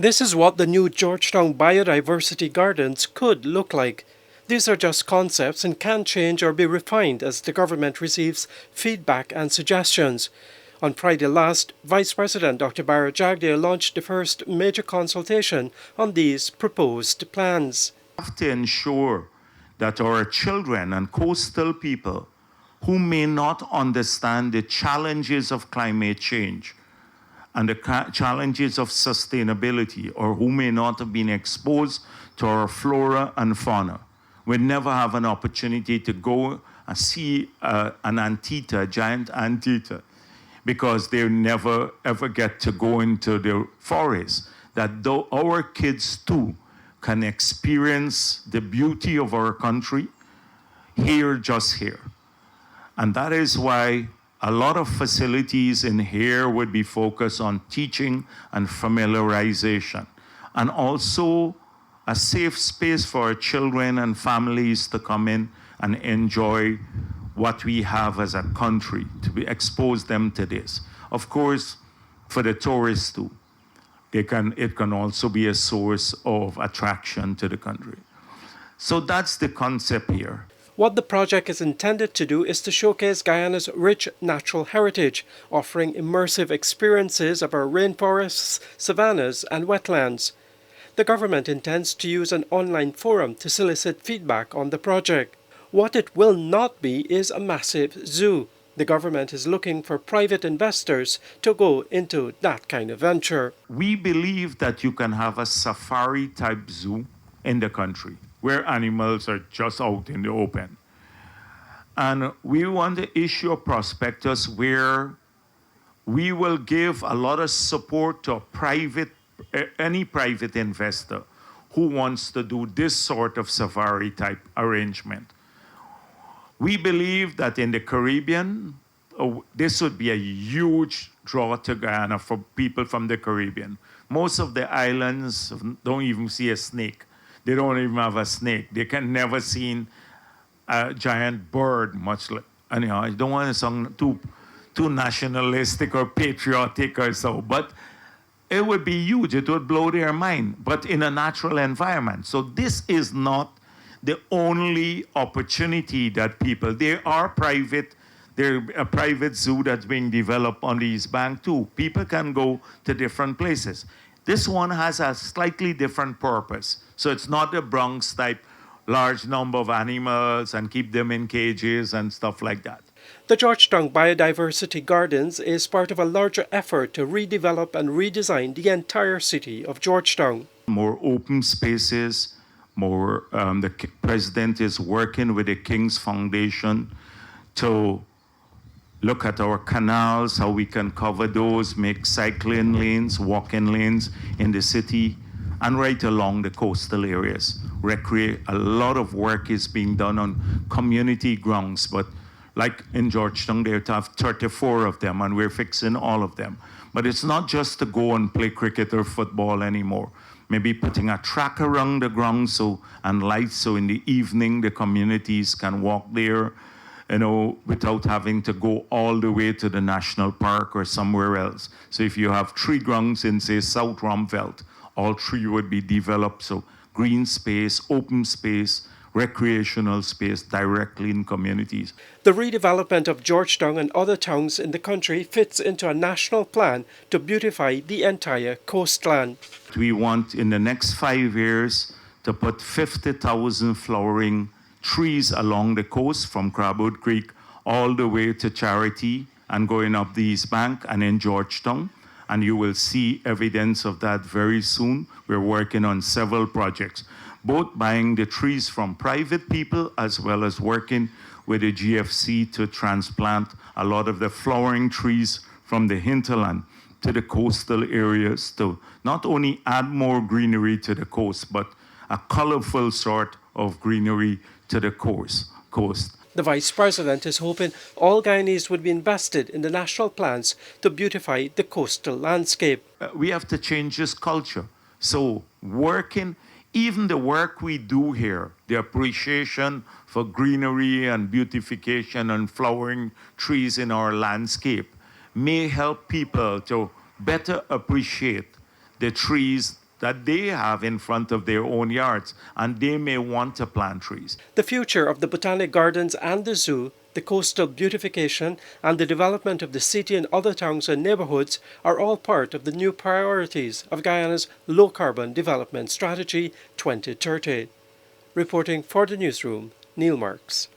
This is what the new Georgetown Biodiversity Gardens could look like. These are just concepts and can change or be refined as the government receives feedback and suggestions. On Friday last, Vice President Dr Bharrat Jagdeo launched the first major consultation on these proposed plans. We have to ensure that our children and coastal people who may not understand the challenges of climate change and the challenges of sustainability, or who may not have been exposed to our flora and fauna, will never have an opportunity to go and see an anteater, a giant anteater, because they never ever get to go into the forest. That though our kids too can experience the beauty of our country just here. And that is why a lot of facilities in here would be focused on teaching and familiarization, and also a safe space for our children and families to come in and enjoy what we have as a country, to expose them to this. Of course, for the tourists too, it can also be a source of attraction to the country. So that's the concept here. What the project is intended to do is to showcase Guyana's rich natural heritage, offering immersive experiences of our rainforests, savannas and wetlands. The government intends to use an online forum to solicit feedback on the project. What it will not be is a massive zoo. The government is looking for private investors to go into that kind of venture. We believe that you can have a safari-type zoo in the country, where animals are just out in the open. And we want to issue a prospectus where we will give a lot of support to any private investor who wants to do this sort of safari-type arrangement. We believe that in the Caribbean, this would be a huge draw to Guyana for people from the Caribbean. Most of the islands don't even see a snake. They don't even have a snake. They can never see a giant bird, much like, anyhow, I don't want to sound too nationalistic or patriotic or so, but it would be huge. It would blow their mind, but in a natural environment. So this is not the only opportunity that people, there's a private zoo that's being developed on the East Bank too. People can go to different places. This one has a slightly different purpose. So it's not the Bronx type, large number of animals and keep them in cages and stuff like that. The Georgetown Biodiversity Gardens is part of a larger effort to redevelop and redesign the entire city of Georgetown. More open spaces, the president is working with the King's Foundation to look at our canals, how we can cover those, make cycling lanes, walking lanes in the city, and right along the coastal areas. A lot of work is being done on community grounds, but like in Georgetown, they have 34 of them, and we're fixing all of them. But it's not just to go and play cricket or football anymore. Maybe putting a track around the ground and lights, so in the evening the communities can walk there, without having to go all the way to the national park or somewhere else. So if you have 3 grounds in, say, South Rumveld, all 3 would be developed, so green space, open space, recreational space directly in communities. The redevelopment of Georgetown and other towns in the country fits into a national plan to beautify the entire coastline. We want in the next 5 years to put 50,000 flowering trees along the coast from Crabwood Creek all the way to Charity and going up the East Bank and in Georgetown. And you will see evidence of that very soon. We're working on several projects, both buying the trees from private people as well as working with the GFC to transplant a lot of the flowering trees from the hinterland to the coastal areas to not only add more greenery to the coast, but a colorful sort of greenery to the coast. The Vice President is hoping all Guyanese would be invested in the national plans to beautify the coastal landscape. We have to change this culture. So even the work we do here, the appreciation for greenery and beautification and flowering trees in our landscape may help people to better appreciate the trees that they have in front of their own yards, and they may want to plant trees. The future of the Botanic Gardens and the Zoo, the coastal beautification, and the development of the city and other towns and neighborhoods are all part of the new priorities of Guyana's Low-Carbon Development Strategy 2030. Reporting for the newsroom, Neil Marks.